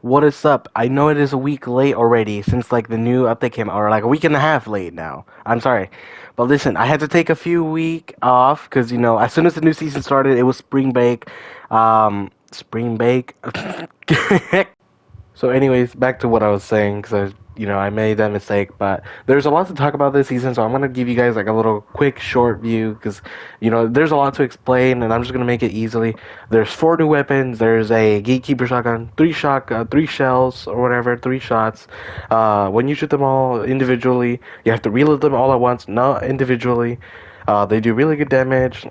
What is up? I know it is a week late already since like the new update came out, or like a week and a half late now. I'm sorry. But listen, I had to take a few week off because as soon as the new season started, it was spring break. Spring break. So, anyways, back to what I was saying, because I made that mistake. But there's a lot to talk about this season, so I'm gonna give you guys like a little quick, short view, because there's a lot to explain, and I'm just gonna make it easily. There's four new weapons. There's a gatekeeper shotgun, three shells or whatever, three shots. When you shoot them all individually, you have to reload them all at once, not individually. They do really good damage.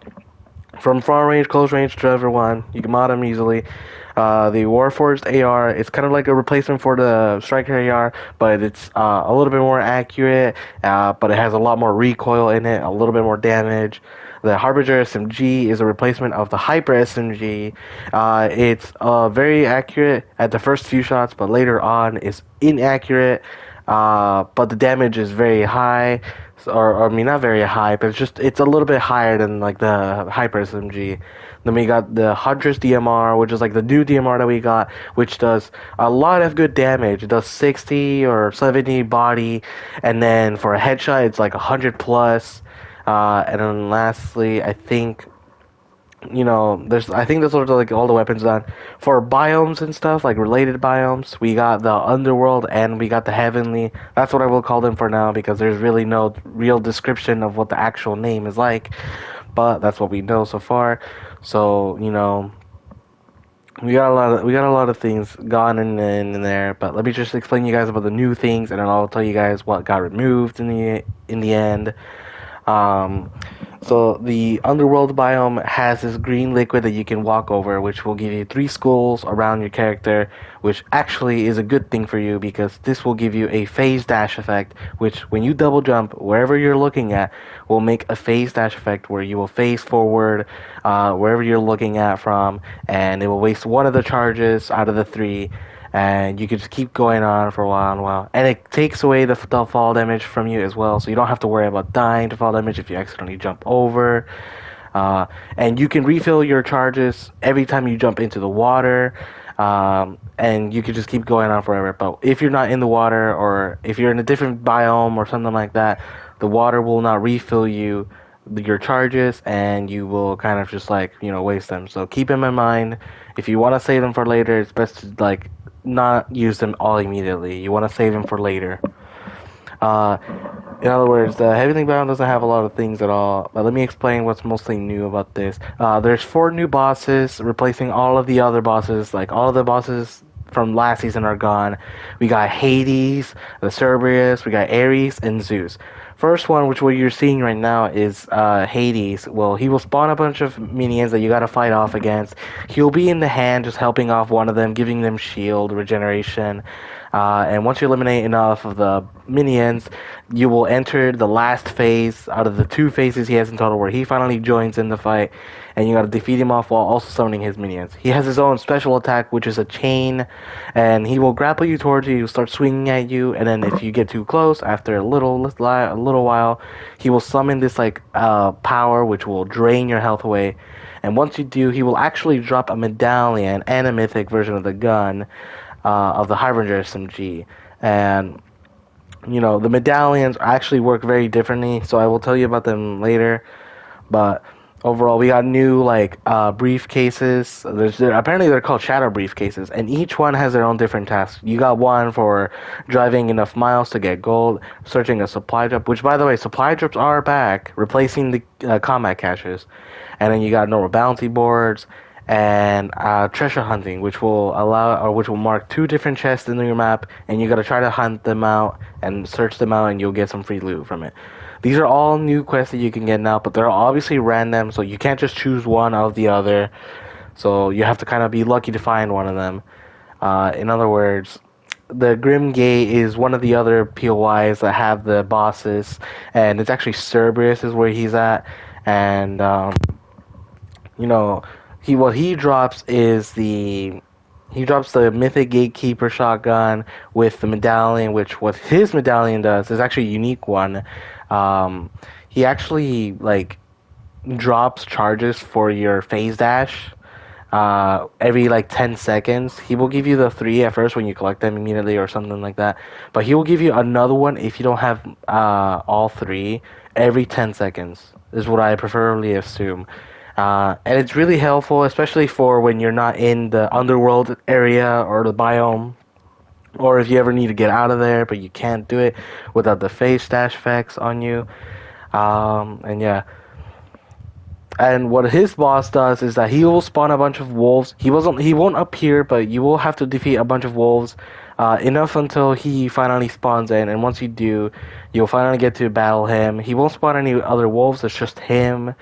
From far range, close range, whichever one, you can mod them easily. The Warforged AR, it's kind of like a replacement for the Striker AR, but it's a little bit more accurate, but it has a lot more recoil in it, a little bit more damage. The Harbinger SMG is a replacement of the Hyper SMG. It's very accurate at the first few shots, but later on is inaccurate. But the damage is very high, or I mean not very high, but it's a little bit higher than like the Hyper SMG. Then we got the Huntress DMR, which is like the new DMR that we got, which does a lot of good damage. It does 60 or 70 body, and then for a headshot, it's like 100 plus. And then lastly, I think that's sort of like all the weapons done. For biomes and stuff, like related biomes, we got the underworld and we got the heavenly. That's what I will call them for now because there's really no real description of what the actual name is like. But that's what we know so far. So, we got a lot of things gone in there, but let me just explain you guys about the new things and then I'll tell you guys what got removed in the end. Um, so the underworld biome has this green liquid that you can walk over, which will give you 3 skulls around your character, which actually is a good thing for you because this will give you a phase dash effect, which when you double jump wherever you're looking at, will make a phase dash effect where you will phase forward wherever you're looking at from, and it will waste one of the charges out of the 3 and you can just keep going on for a while and a while. And it takes away the fall damage from you as well, so you don't have to worry about dying to fall damage if you accidentally jump over. And you can refill your charges every time you jump into the water, and you can just keep going on forever. But if you're not in the water, or if you're in a different biome or something like that, the water will not refill your charges, and you will kind of just waste them. So keep them in mind. If you want to save them for later, it's best to not use them all immediately. You want to save them for later. Uh, in other words, the Heavenly Bound doesn't have a lot of things at all. But let me explain what's mostly new about this. There's 4 new bosses, replacing all of the other bosses. Like, all of the bosses from last season are gone. We got Hades, the Cerberus, we got Ares, and Zeus. First one, which what you're seeing right now, is Hades. Well, he will spawn a bunch of minions that you gotta fight off against. He'll be in the hand, just helping off one of them, giving them shield regeneration. And once you eliminate enough of the minions, you will enter the last phase out of the 2 phases he has in total, where he finally joins in the fight, and you gotta defeat him off while also summoning his minions. He has his own special attack, which is a chain, and he will grapple you towards you, start swinging at you, and then if you get too close, after a little while, he will summon this power, which will drain your health away. And once you do, he will actually drop a medallion and a mythic version of the gun, of the Harbinger SMG. And the medallions actually work very differently, so I will tell you about them later. But overall, we got new briefcases. Apparently they're called shadow briefcases, and each one has their own different tasks. You got one for driving enough miles to get gold, searching a supply drop, which, by the way, supply drops are back, replacing the combat caches. And then you got normal bounty boards and treasure hunting, which will mark 2 different chests in your map, and you gotta try to hunt them out and search them out, and you'll get some free loot from it. These are all new quests that you can get now, but they're obviously random, so you can't just choose one of the other. So you have to kind of be lucky to find one of them. In other words, the Grim Gate is one of the other POIs that have the bosses, and it's actually Cerberus is where he's at, and what he drops is the mythic gatekeeper shotgun with the medallion, which what his medallion does is actually a unique one. He actually drops charges for your phase dash, every like 10 seconds. He will give you the 3 at first when you collect them immediately or something like that. But he will give you another one if you don't have all 3 every 10 seconds, is what I preferably assume. And it's really helpful, especially for when you're not in the underworld area or the biome. Or if you ever need to get out of there, but you can't do it without the phase stash effects on you. And yeah, and what his boss does is that he will spawn a bunch of wolves. He won't appear, but you will have to defeat a bunch of wolves, enough until he finally spawns in. And once you do, you'll finally get to battle him. He won't spawn any other wolves. It's just him.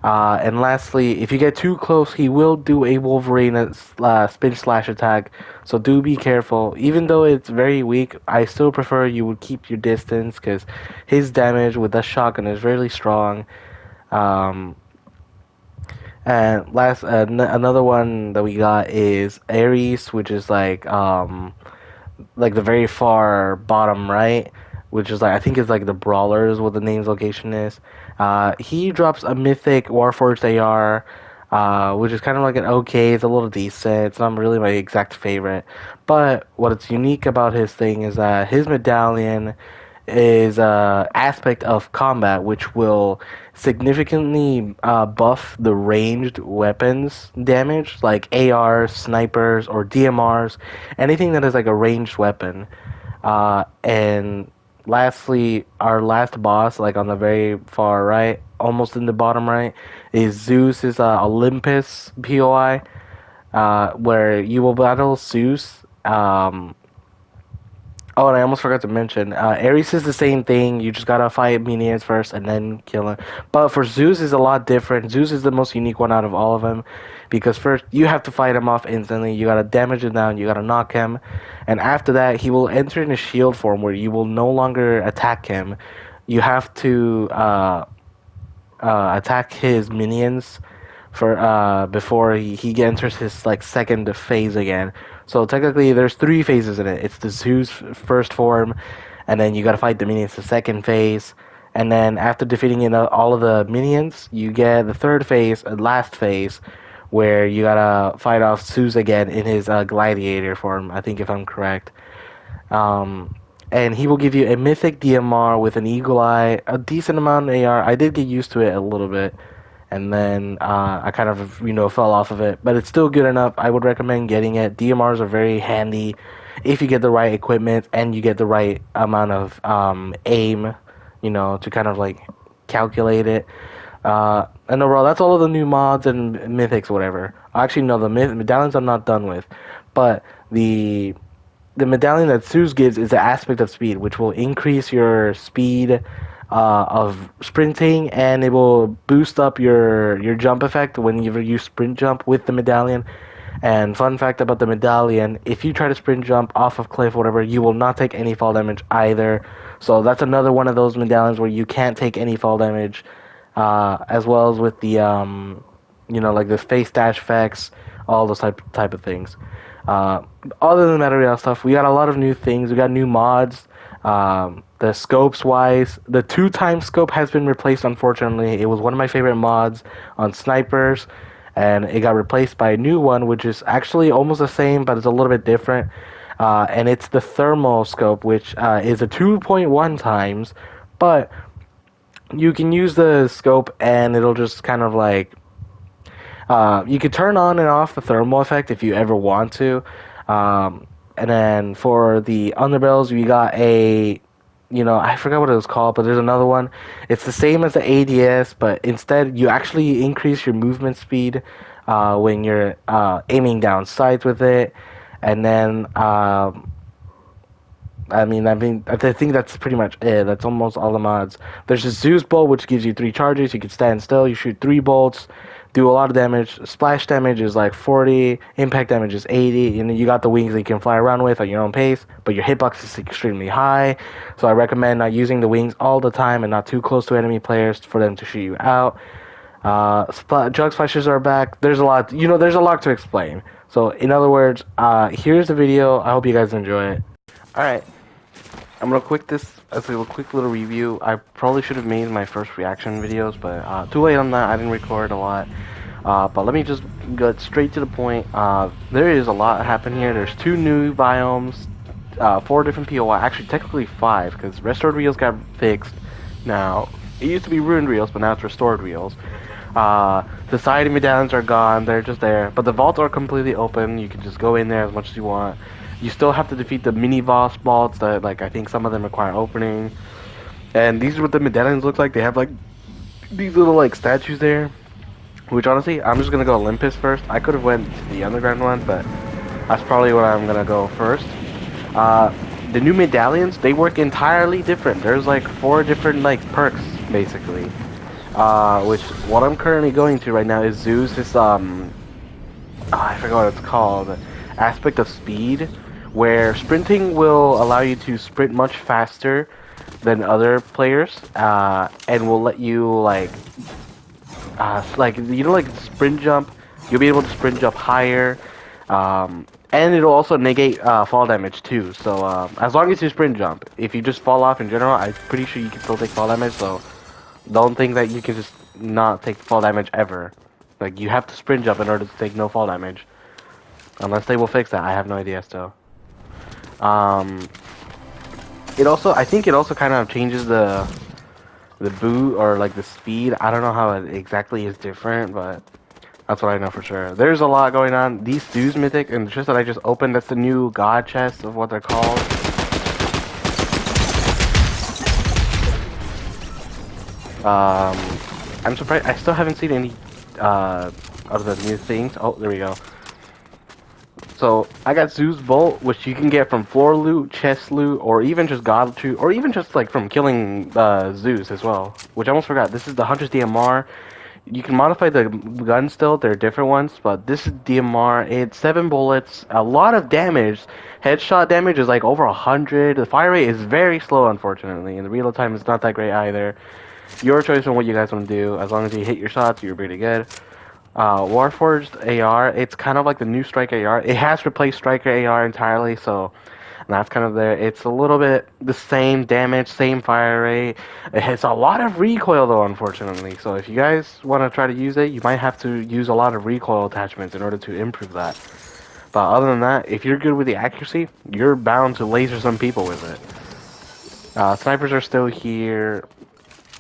And lastly, if you get too close, he will do a Wolverine spin slash attack. So do be careful. Even though it's very weak, I still prefer you would keep your distance because his damage with that shotgun is really strong. Um, and another one that we got is Ares, which is like the very far bottom right, which is like I think is like the brawlers, what the name's location is. He drops a mythic Warforged AR, which is kind of like an okay. It's a little decent. It's not really my exact favorite, but what's unique about his thing is that his medallion is a aspect of combat which will significantly buff the ranged weapons damage, like ARs, snipers, or DMRs, anything that is like a ranged weapon. And lastly, our last boss, like on the very far right, almost in the bottom right, is Zeus's Olympus POI, where you will battle Zeus. Oh, and I almost forgot to mention, Ares is the same thing. You just gotta fight minions first and then kill him. But for Zeus is a lot different. Zeus is the most unique one out of all of them, because first you have to fight him off instantly. You gotta damage him down. You gotta knock him, and after that he will enter in a shield form where you will no longer attack him. You have to attack his minions for before he enters his like second phase again. So technically, there's 3 phases in it. It's the Zeus first form, and then you gotta fight the minions the second phase, and then after defeating all of the minions, you get the third phase, last phase, where you gotta fight off Zeus again in his gladiator form. I think if I'm correct. And he will give you a mythic DMR with an eagle eye, a decent amount of AR. I did get used to it a little bit, and then I kind of fell off of it, but it's still good enough. I would recommend getting it. DMRs are very handy if you get the right equipment and you get the right amount of aim, to kind of like calculate it. And overall, that's all of the new mods and mythics, whatever. Actually, no, the medallions I'm not done with, but the medallion that Zeus gives is the aspect of speed, which will increase your speed of sprinting, and it will boost up your jump effect whenever you sprint jump with the medallion. And fun fact about the medallion, if you try to sprint jump off of cliff or whatever, you will not take any fall damage either. So that's another one of those medallions where you can't take any fall damage, as well as with the like the face dash effects, all those type of things. Other than that real stuff, we got a lot of new things. We got new mods. The scopes wise, the 2-time scope has been replaced, unfortunately. It was one of my favorite mods on snipers, and it got replaced by a new one, which is actually almost the same, but it's a little bit different. And it's the thermal scope, which is a 2.1 times, but you can use the scope and it'll just kind of like you could turn on and off the thermal effect if you ever want to. And then for the underbells, we got I forgot what it was called, but there's another one. It's the same as the ADS, but instead you actually increase your movement speed when you're aiming down sights with it. And then I think that's pretty much it. That's almost all the mods. There's a Zeus bolt, which gives you 3 charges. You can stand still. You shoot 3 bolts, do a lot of damage. Splash damage is like 40. Impact damage is 80. And then you got the wings that you can fly around with at your own pace. But your hitbox is extremely high. So I recommend not using the wings all the time and not too close to enemy players for them to shoot you out. Jug splashes are back. There's a lot. There's a lot to explain. So in other words, here's the video. I hope you guys enjoy it. All right. I'm gonna quick this as a quick little review. I probably should have made my first reaction videos, but too late on that. I didn't record a lot. But let me just get straight to the point. There is a lot happening here. There's 2 new biomes, 4 different POI. Actually, technically 5, because restored wheels got fixed. Now, it used to be ruined wheels, but now it's restored wheels. The side medallions are gone. They're just there. But the vaults are completely open. You can just go in there as much as you want. You still have to defeat the mini boss vaults that, like, I think some of them require opening. And these are what the medallions look like. They have, like, these little, like, statues there. Which, honestly, I'm just gonna go Olympus first. I could have went to the underground one, but that's probably what I'm gonna go first. Uh, the new medallions, they work entirely different. There's, like, 4 different, like, perks, basically. Which, what I'm currently going to right now is Zeus. This, I forgot what it's called. Aspect of speed, where sprinting will allow you to sprint much faster than other players, and will let you like like sprint jump. You'll be able to sprint jump higher, and it'll also negate fall damage too. So as long as you sprint jump, if you just fall off in general, I'm pretty sure you can still take fall damage. So don't think that you can just not take fall damage ever. Like, you have to sprint jump in order to take no fall damage. Unless they will fix that. I have no idea still. Um, I think it also kind of changes the boot or like the speed. I don't know how it exactly is different, but that's what I know for sure. There's a lot going on. These Zeus mythic and the chest that I just opened, that's the new god chest of what they're called. I'm surprised I still haven't seen any of the new things. Oh, there we go. So I got Zeus Bolt, which you can get from floor loot, chest loot, or even just god loot, or even just like from killing Zeus as well. Which I almost forgot. This is the Hunter's DMR. You can modify the gun still. They're different ones, but this is DMR. It's 7 bullets, a lot of damage. Headshot damage is like over 100. The fire rate is very slow, unfortunately, and the reload time is not that great either. Your choice on what you guys want to do. As long as you hit your shots, you're pretty good. Warforged AR, it's kind of like the new Striker AR. It has replaced Striker AR entirely, so that's kind of there. It's a little bit the same damage, same fire rate. It has a lot of recoil though, unfortunately. So if you guys want to try to use it, you might have to use a lot of recoil attachments in order to improve that. But other than that, if you're good with the accuracy, you're bound to laser some people with it. Snipers are still here.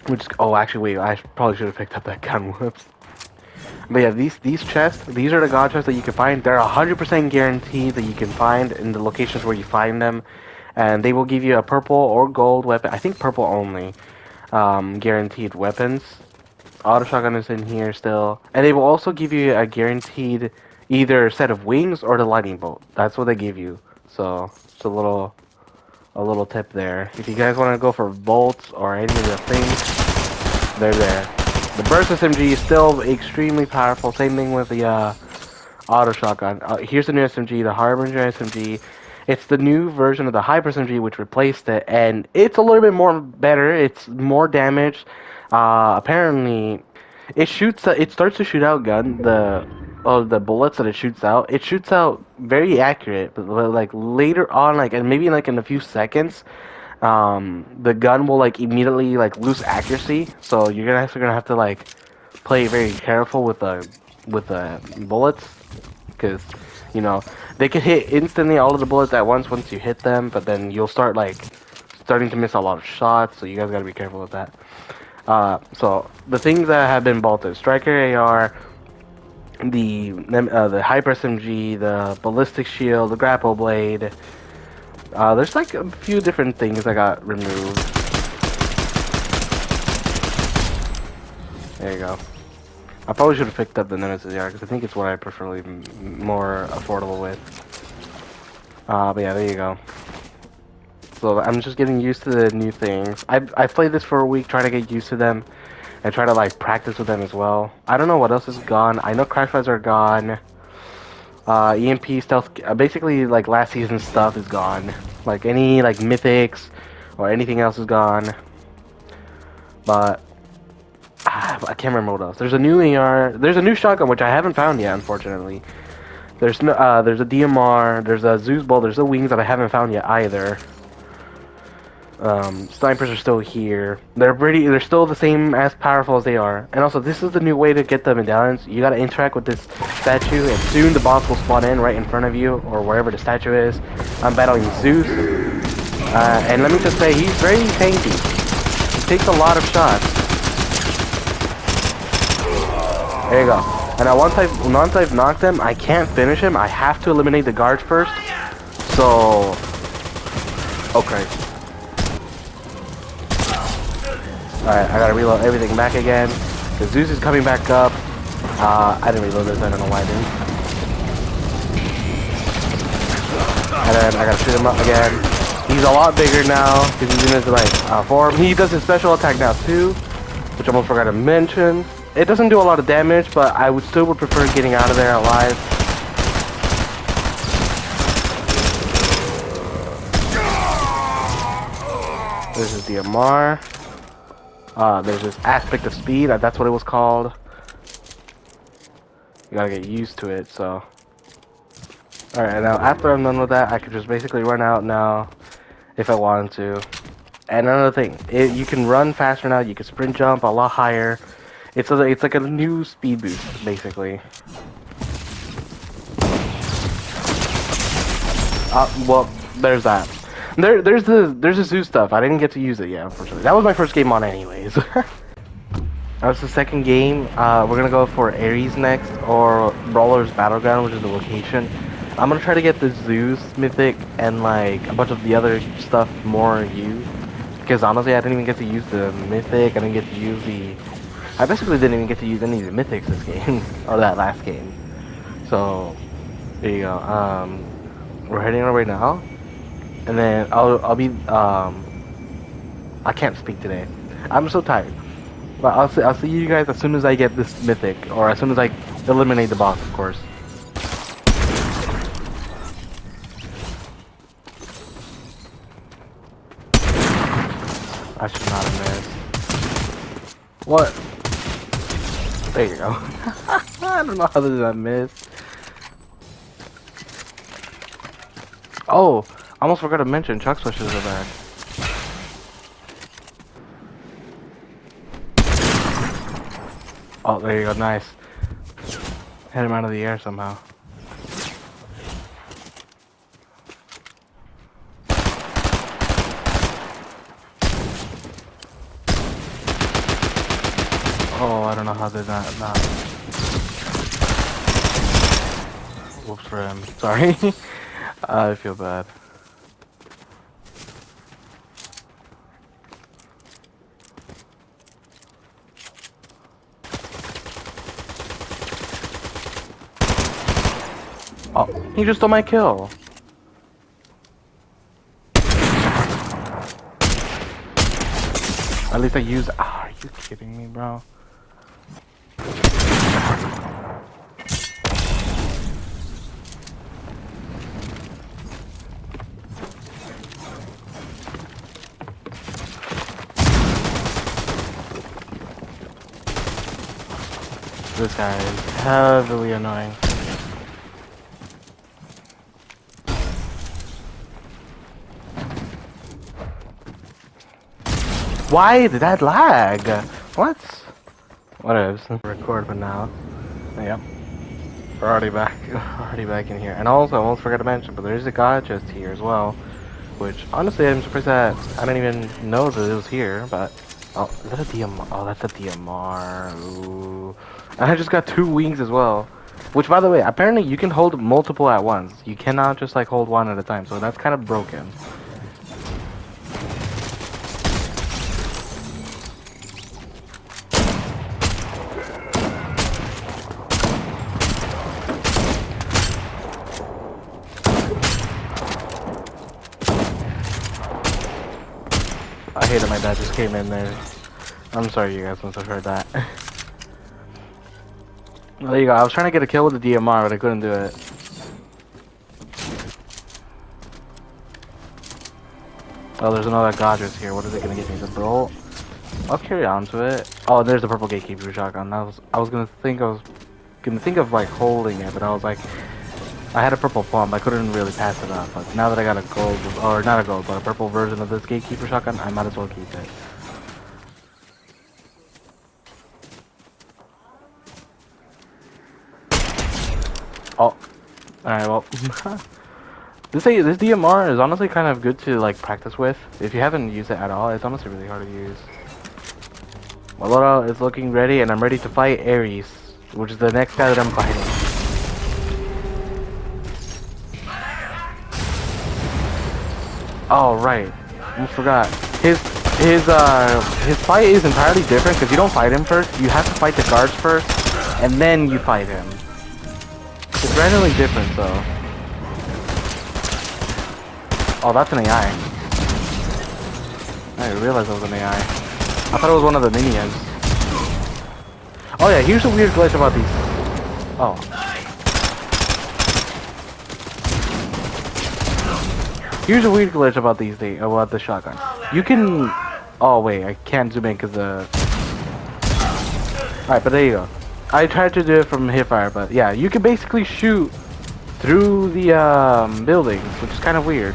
Which, oh, actually, wait, I probably should have picked up that gun. Whoops. But yeah, these chests, these are the god chests that you can find. They're 100% guaranteed that you can find in the locations where you find them. And they will give you a purple or gold weapon. I think purple only. Guaranteed weapons. Auto shotgun is in here still. And they will also give you a guaranteed either set of wings or the lightning bolt. That's what they give you. So, it's a little tip there. If you guys want to go for bolts or any of the things, they're there. The burst SMG is still extremely powerful. Same thing with the auto shotgun. Here's the new SMG, the Harbinger SMG. It's the new version of the Hyper SMG which replaced it, and it's a little bit more better. It's more damage. Apparently, it shoots. It starts to shoot out the bullets that it shoots out. It shoots out very accurate, but like later on, like and maybe like in a few seconds, the gun will like immediately like lose accuracy. So you're gonna have to like play very careful with the bullets, because you know they can hit instantly all of the bullets at once you hit them, but then you'll start like starting to miss a lot of shots. So you guys gotta be careful with that. So the things that have been bolted: Striker AR, the Hyper SMG, the Ballistic Shield, the Grapple Blade. There's like a few different things that got removed. There you go. I probably should have picked up the Nemesis AR because I think it's what I prefer more affordable with. But yeah, there you go. So I'm just getting used to the new things. I've played this for a week, trying to get used to them, and try to like practice with them as well. I don't know what else is gone. I know crash pads are gone. EMP stealth, basically like last season's stuff is gone. Like any like mythics or anything else is gone. But I can't remember what else. There's a new AR. There's a new shotgun which I haven't found yet, unfortunately. There's there's a DMR. There's a Zeus Bolt. There's the wings that I haven't found yet either. Snipers are still here. They're still the same as powerful as they are. And also, this is the new way to get the medallions. You gotta interact with this statue, and soon the boss will spawn in right in front of you, or wherever the statue is. I'm battling Zeus, and let me just say, he's very tanky. He takes a lot of shots. There you go. And now once I've knocked him, I can't finish him. I have to eliminate the guards first. So, okay. Alright, I gotta reload everything back again. Because Zeus is coming back up. I didn't reload this, I don't know why I didn't. And then I gotta shoot him up again. He's a lot bigger now. Because he's in his like form. He does his special attack now too. Which I almost forgot to mention. It doesn't do a lot of damage, but I would prefer getting out of there alive. This is the MR. There's this aspect of speed, that's what it was called. You gotta get used to it, so. Alright, now after I'm done with that, I could just basically run out now, if I wanted to. And another thing, you can run faster now, you can sprint jump a lot higher. It's like a new speed boost, basically. Well, there's that. There's the Zeus stuff. I didn't get to use it yet, unfortunately. That was my first game on, anyways. That was the second game. We're gonna go for Ares next, or Brawler's Battleground, which is the location. I'm gonna try to get the Zeus Mythic and like a bunch of the other stuff more used. Because honestly, I didn't even get to use the Mythic. I didn't get to use the. I basically didn't even get to use any of the Mythics this game, or that last game. So there you go. We're heading over right now. And then I'll be I can't speak today. I'm so tired. But I'll see you guys as soon as I get this mythic, or as soon as I eliminate the boss, of course. I should not have missed. What? There you go. I don't know how did I miss. Oh, I almost forgot to mention Chuck switches are back. Oh, there you go, nice. Hit him out of the air somehow. Oh, I don't know how did that not. Whoops for him. Sorry. I feel bad. Oh, he just stole my kill. At least I used. Ah, are you kidding me, bro? This guy is heavily annoying. Why did that lag? What? Whatever. Record for now. Yep. We're already back. Already back in here. And also, I almost forgot to mention, but there's a god chest here as well. Which, honestly, I'm surprised that I didn't even know that it was here, but. Oh, is that a DMR? Oh, that's a DMR. Ooh. And I just got 2 wings as well. Which, by the way, apparently you can hold multiple at once. You cannot just, like, hold one at a time. So that's kind of broken. I hate that my dad just came in there. I'm sorry you guys must have heard that. Well, there you go. I was trying to get a kill with the DMR, but I couldn't do it. Oh, there's another Godress here. What is it gonna give me? The Brawl? I'll carry on to it. Oh, there's the purple gatekeeper shotgun. I was gonna think of like holding it, but I was like, I had a purple pump. I couldn't really pass it up, but now that I got a gold, or not a gold, but a purple version of this gatekeeper shotgun, I might as well keep it. Oh, alright, well. This DMR is honestly kind of good to like practice with. If you haven't used it at all, it's honestly really hard to use. My loadout is looking ready, and I'm ready to fight Ares, which is the next guy that I'm fighting. Oh right, almost forgot. His his fight is entirely different because you don't fight him first. You have to fight the guards first, and then you fight him. It's randomly different, though. Oh, that's an AI. I didn't realize that was an AI. I thought it was one of the minions. Oh yeah, here's a weird glitch about these. Oh. Here's a weird glitch about these things, about the shotgun. You can... Oh wait, I can't zoom in because the... Alright, but there you go. I tried to do it from hipfire, but yeah, you can basically shoot through the buildings, which is kind of weird.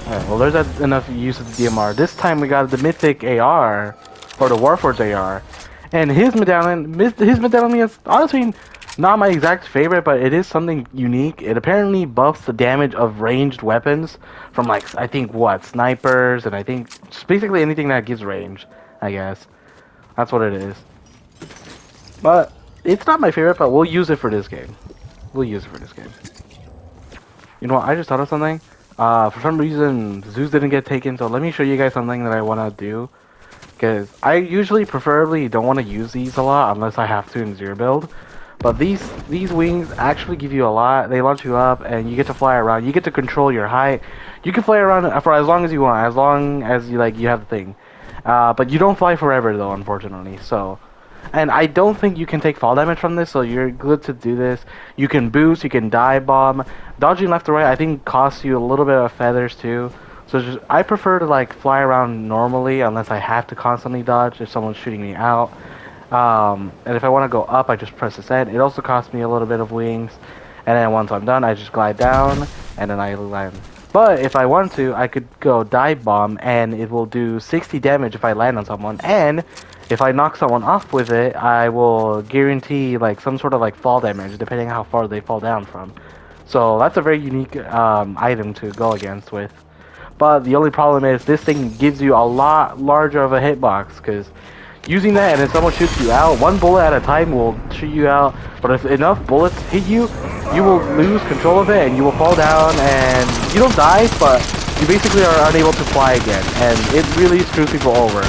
Alright, well there's enough use of the DMR. This time we got the Mythic AR, or the Warforged AR, and his medallion is honestly not my exact favorite, but it is something unique. It apparently buffs the damage of ranged weapons from like, I think what, snipers, and I think just basically anything that gives range, I guess. That's what it is. But it's not my favorite, but we'll use it for this game. We'll use it for this game. You know what, I just thought of something. For some reason, Zeus didn't get taken, so let me show you guys something that I want to do. Because I usually preferably don't want to use these a lot unless I have to in zero build. But these wings actually give you a lot. They launch you up and you get to fly around. You get to control your height. You can fly around for as long as you want, as long as you have the thing. But you don't fly forever though, unfortunately. So, and I don't think you can take fall damage from this, so you're good to do this. You can boost, you can dive bomb. Dodging left to right I think costs you a little bit of feathers too. So just, I prefer to like fly around normally unless I have to constantly dodge if someone's shooting me out. And if I want to go up, I just press this N. It also costs me a little bit of wings. And then once I'm done, I just glide down and then I land. But if I want to, I could go dive bomb and it will do 60 damage if I land on someone. And if I knock someone off with it, I will guarantee like some sort of like fall damage depending on how far they fall down from. So that's a very unique item to go against with. But the only problem is this thing gives you a lot larger of a hitbox because using that and if someone shoots you out, one bullet at a time will shoot you out. But if enough bullets hit you, you will lose control of it and you will fall down and you don't die, but you basically are unable to fly again. And it really screws people over,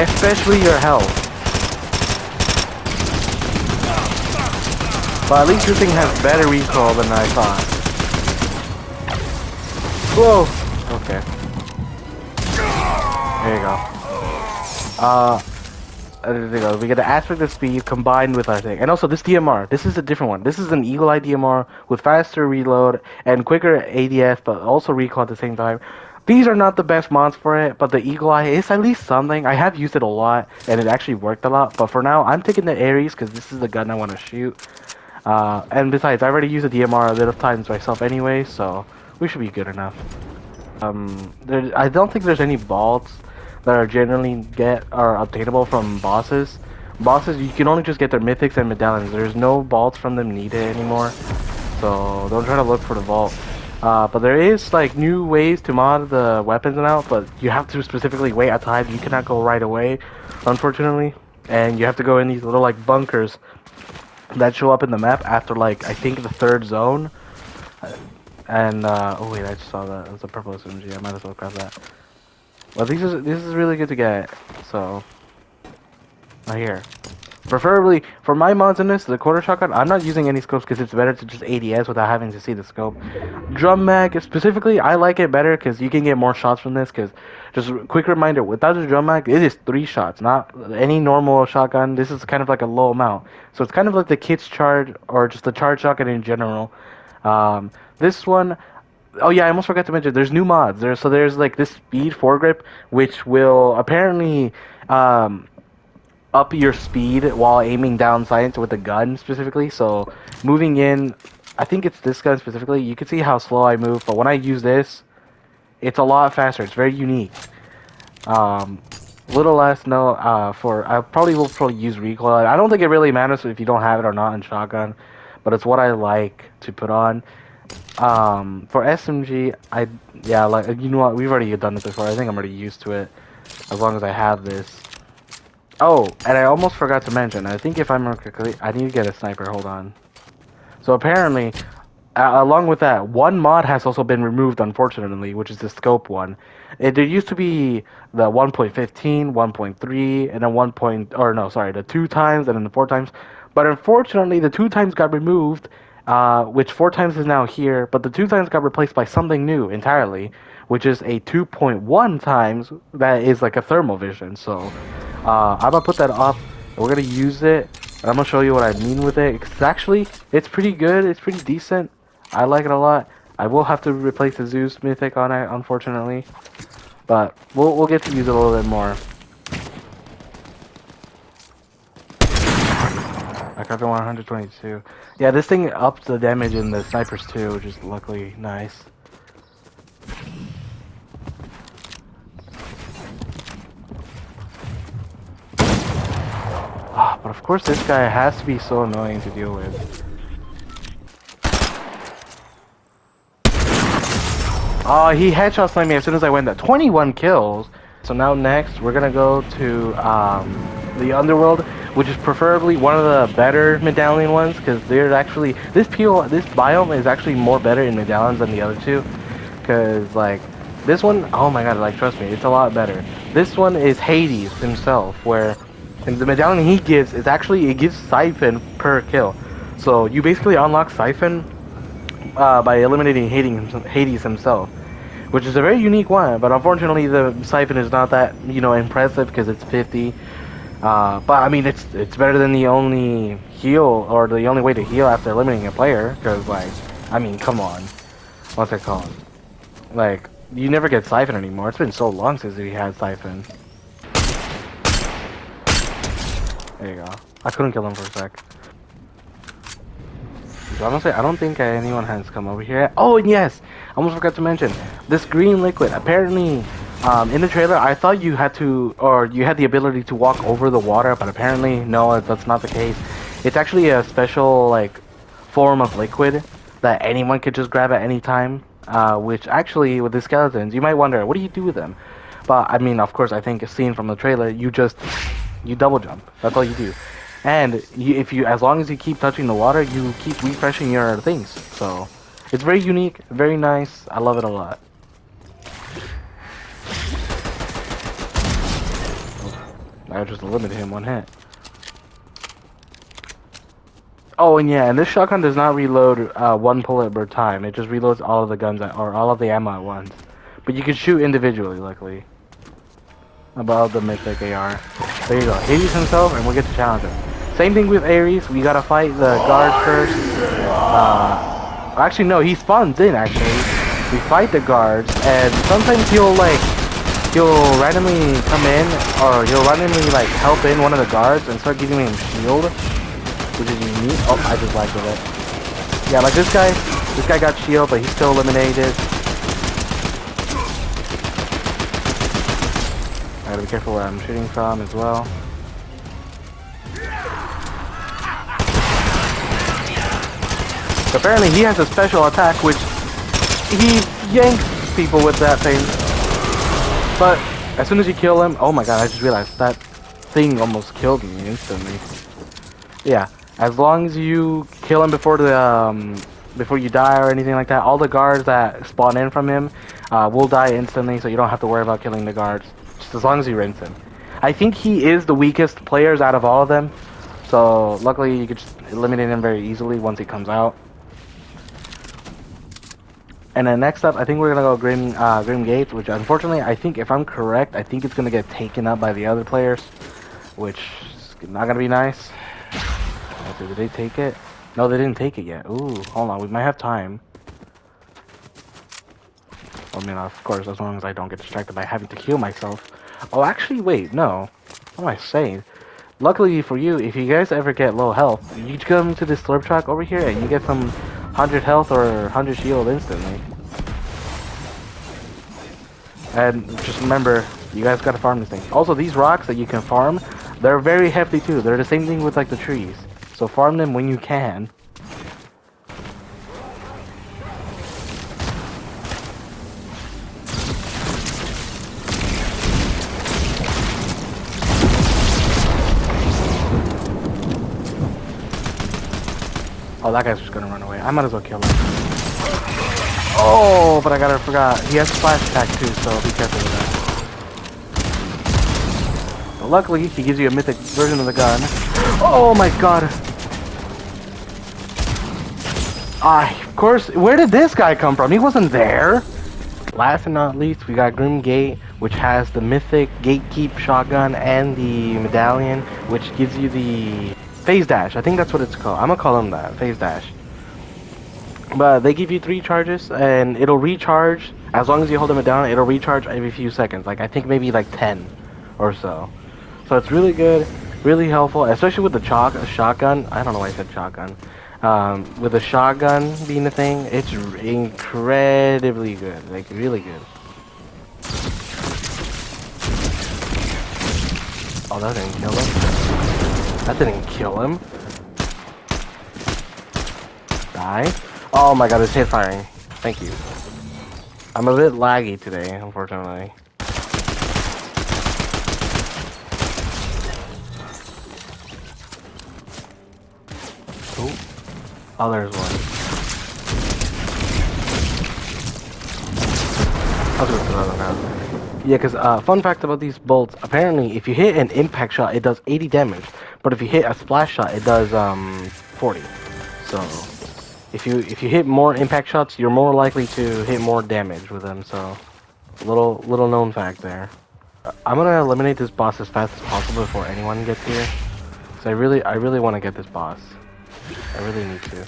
especially your health. But at least this thing has better recoil than I thought. Whoa! Okay. There you go. There you go. We get the aspect of speed combined with our thing. And also this DMR. This is a different one. This is an Eagle Eye DMR with faster reload and quicker ADS, but also recoil at the same time. These are not the best mods for it, but the Eagle Eye is at least something. I have used it a lot, and it actually worked a lot. But for now, I'm taking the Ares because this is the gun I want to shoot. And besides, I already used the DMR a bit of times myself anyway, so we should be good enough. I don't think there's any vaults that are generally obtainable from bosses. Bosses, you can only just get their mythics and medallions. There's no vaults from them needed anymore, so don't try to look for the vault. But there is like new ways to mod the weapons now, but you have to specifically wait a time. You cannot go right away, unfortunately, and you have to go in these little like bunkers that show up in the map after like I think the third zone. And oh wait, I just saw that. It was a purple SMG. I might as well grab that. Well, this is really good to get. So, right here. Preferably for my mods in this, the quarter shotgun. I'm not using any scopes because it's better to just ADS without having to see the scope. Drum mag specifically, I like it better because you can get more shots from this. Because just a quick reminder, without the drum mag, it is 3 shots, not any normal shotgun. This is kind of like a low amount, so it's kind of like the kid's charge or just the charge shotgun in general. This one, oh yeah, I almost forgot to mention. There's new mods. There's like this speed foregrip, which will apparently up your speed while aiming down sights with a gun specifically. So moving in, I think it's this gun specifically. You can see how slow I move, but when I use this, it's a lot faster. It's very unique. Um, little less no for I probably will probably use recoil. I don't think it really matters if you don't have it or not in shotgun, but it's what I like to put on. For SMG, yeah, like you know what, we've already done this before. I think I'm already used to it as long as I have this. Oh, and I almost forgot to mention. I think if I remember correctly, I need to get a sniper. Hold on. So apparently, along with that, one mod has also been removed, unfortunately, which is the scope one. There used to be the 1.15, 1.3, and then 1. Or no, sorry, the 2 times and then the 4 times. But unfortunately, the 2 times got removed, which 4 times is now here. But the 2 times got replaced by something new entirely, which is a 2.1 times that is like a thermal vision. So I'm gonna put that up. And we're gonna use it. And I'm gonna show you what I mean with it. It's actually, it's pretty good. It's pretty decent. I like it a lot. I will have to replace the Zeus mythic on it, unfortunately, but we'll get to use it a little bit more. I got the 122. Yeah, this thing ups the damage in the snipers too, which is luckily nice. But of course, this guy has to be so annoying to deal with. Oh, he headshot sniped me as soon as I went there. 21 kills. So now next, we're gonna go to the underworld, which is preferably one of the better medallion ones, because there's actually this biome is actually more better in medallions than the other two, because like this one, oh my god, like trust me, it's a lot better. This one is Hades himself, where and the medallion he gives is actually it gives Siphon per kill. So you basically unlock Siphon by eliminating Hades himself, which is a very unique one. But unfortunately, the Siphon is not that impressive because it's 50. But I mean, it's better than the only heal or the only way to heal after eliminating a player. Because like, I mean, come on, what's it called? Like, you never get Siphon anymore. It's been so long since we had Siphon. There you go. I couldn't kill him for a sec. Honestly, I don't think anyone has come over here. Oh, and yes! I almost forgot to mention. This green liquid, apparently, in the trailer, I thought you had to, or you had the ability to walk over the water, but apparently, no, that's not the case. It's actually a special, like, form of liquid that anyone could just grab at any time, which actually, with the skeletons, you might wonder, what do you do with them? But, I mean, of course, I think, seen from the trailer, you double jump. That's all you do. And as long as you keep touching the water, you keep refreshing your things. So, it's very unique, very nice. I love it a lot. I just limited him one hit. Oh, and yeah, and this shotgun does not reload one bullet per time. It just reloads all of the guns or all of the ammo at once. But you can shoot individually, luckily. Above the mythic AR. There you go. Hades himself, and we'll get to challenge him. Same thing with Ares. We gotta fight the guards first. Actually, no, he spawns in, actually. We fight the guards, and sometimes he'll randomly come in, or he'll randomly, like, help in one of the guards and start giving him shield, which is unique. Oh, I just lagged with it. Yeah, like this guy got shield, but he's still eliminated. I gotta be careful where I'm shooting from as well. Apparently he has a special attack which he yanks people with that thing. But as soon as you kill him, oh my god, I just realized that thing almost killed me instantly. Yeah, as long as you kill him before before you die or anything like that, all the guards that spawn in from him will die instantly, so you don't have to worry about killing the guards. Just as long as you rinse him. I think he is the weakest players out of all of them, so luckily you could just eliminate him very easily once he comes out. And then next up, I think we're gonna go Grim Gates, which unfortunately, I think if I'm correct, I think it's gonna get taken up by the other players, which is not gonna be nice. Okay, did they take it? No, they didn't take it yet. Ooh, hold on, we might have time. I mean, of course, as long as I don't get distracted by having to heal myself. Oh, actually, wait, no. What am I saying? Luckily for you, if you guys ever get low health, you come to this slurp truck over here and you get some 100 health or 100 shield instantly. And just remember, you guys gotta farm this thing. Also, these rocks that you can farm, they're very hefty too. They're the same thing with like the trees. So farm them when you can. Oh, that guy's just gonna run away. I might as well kill him. Oh, but I forgot. He has splash attack too, so be careful with that. But luckily, he gives you a mythic version of the gun. Oh my god. Of course, where did this guy come from? He wasn't there. Last and not least, we got Grim Gate, which has the mythic Gatekeep shotgun and the medallion, which gives you the phase dash. I think that's what it's called. I'm gonna call him that, phase dash. But they give you 3 charges, and it'll recharge as long as you hold them down. It'll recharge every few seconds. Like I think maybe like 10 or so. So it's really good, really helpful, especially with the shotgun. I don't know why I said shotgun. With the shotgun being the thing, it's incredibly good. Like really good. Oh, that didn't kill him. That didn't kill him. Die. Oh my god, it's hit firing. Thank you. I'm a bit laggy today, unfortunately. Oh, oh, there's one. I'll do another now. Yeah, because fun fact about these bolts, apparently if you hit an impact shot, it does 80 damage. But if you hit a splash shot, it does 40. So if you hit more impact shots, you're more likely to hit more damage with them. So little known fact there. I'm gonna eliminate this boss as fast as possible before anyone gets here. So I really want to get this boss. I really need to.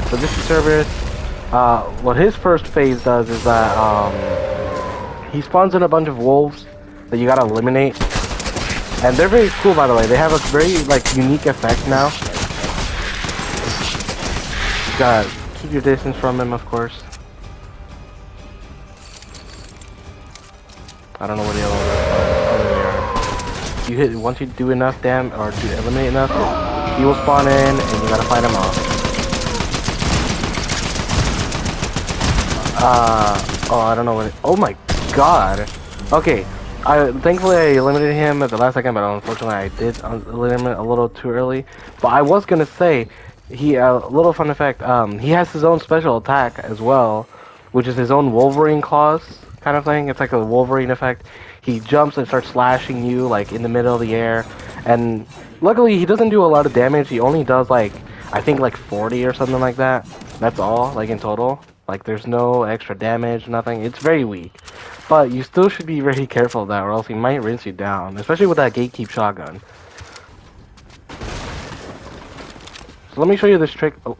So this is Cerberus. What his first phase does is that he spawns in a bunch of wolves that you gotta eliminate. And they're very cool, by the way. They have a very, like, unique effect now. You gotta keep your distance from them, of course. I don't know what the other ones are. You hit, once you do enough damage, or to eliminate enough, he will spawn in, and you gotta fight him off. Oh, I don't know what it, oh my god. Okay, thankfully I eliminated him at the last second, but unfortunately I did eliminate him a little too early. But I was gonna say, a little fun effect, he has his own special attack as well, which is his own Wolverine claws kind of thing. It's like a Wolverine effect. He jumps and starts slashing you like in the middle of the air, and luckily he doesn't do a lot of damage. He only does like, I think like 40 or something like that. That's all, like in total. Like there's no extra damage, nothing. It's very weak. But you still should be very careful of that, or else he might rinse you down, especially with that Gatekeep shotgun. So let me show you this trick. Oh.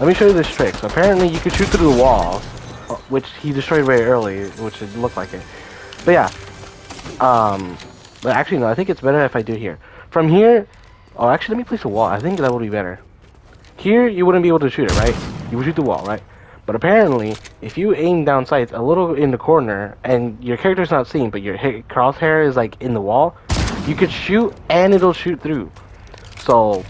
Let me show you this trick. So apparently you can shoot through the walls, which he destroyed very early, which it looked like it. But yeah. But actually no, I think it's better if I do it here. From here, oh actually let me place a wall. I think that would be better. Here you wouldn't be able to shoot it, right? You would shoot the wall, right? But apparently, if you aim down sights a little in the corner and your character's not seen, but your crosshair is like in the wall, you could shoot and it'll shoot through. So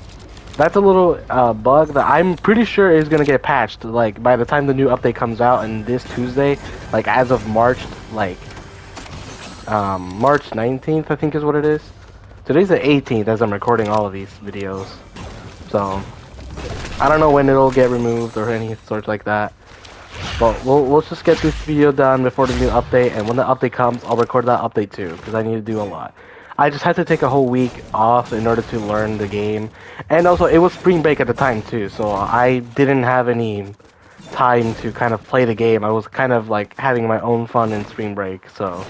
that's a little bug that I'm pretty sure is gonna get patched. Like by the time the new update comes out, and this Tuesday, like as of March, like March 19th, I think is what it is. Today's the 18th as I'm recording all of these videos. So I don't know when it'll get removed or any sorts like that. But we'll just get this video done before the new update, and when the update comes, I'll record that update too, because I need to do a lot. I just had to take a whole week off in order to learn the game, and also it was spring break at the time too, so I didn't have any time to kind of play the game. I was kind of like having my own fun in spring break, so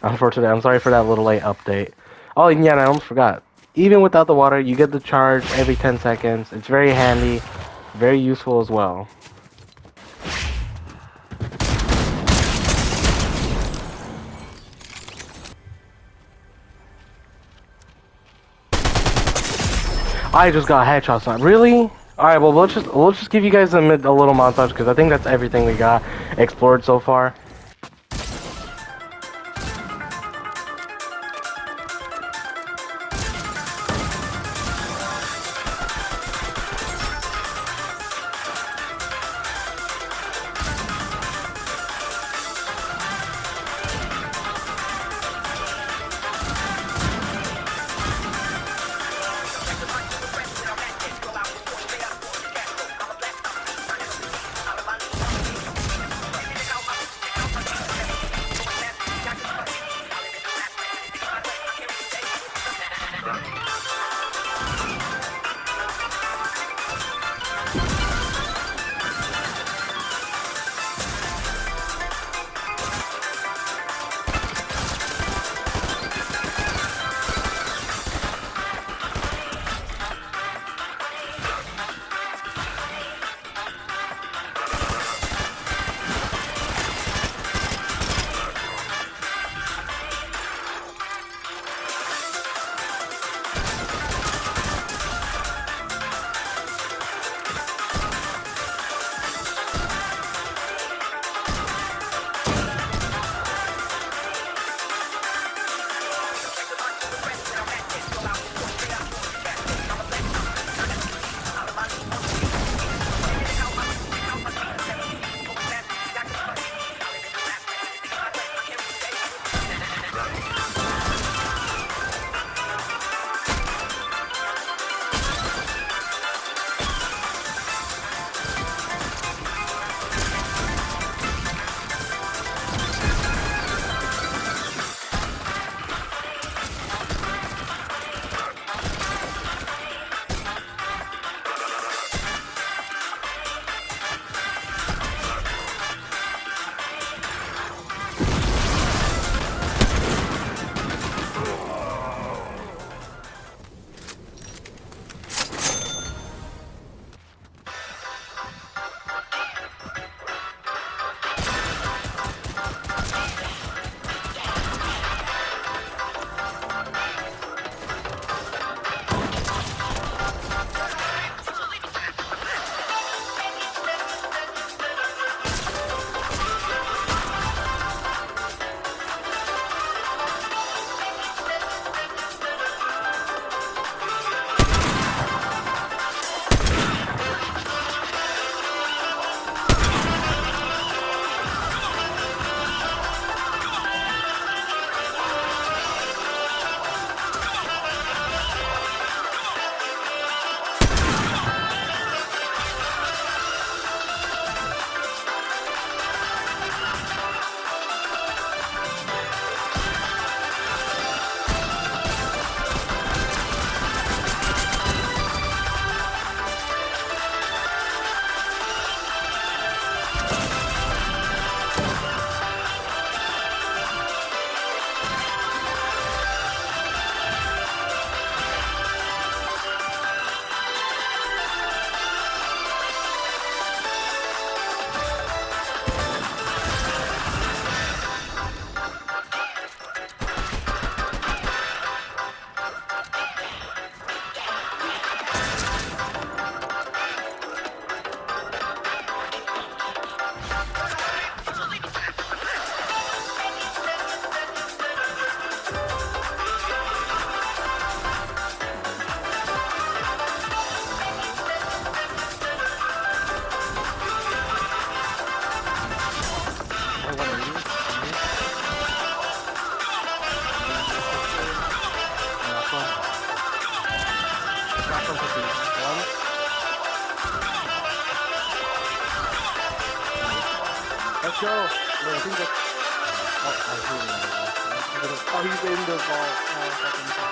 unfortunately, I'm sorry for that little late update. Oh, and yeah, and I almost forgot. Even without the water, you get the charge every 10 seconds. It's very handy, very useful as well. I just got headshots on. Really? All right. Well, we'll just give you guys a little montage because I think that's everything we got explored so far. Let's go. Wait, I think that's. Oh, I hear him. Oh, he's in the vault. Oh, fucking.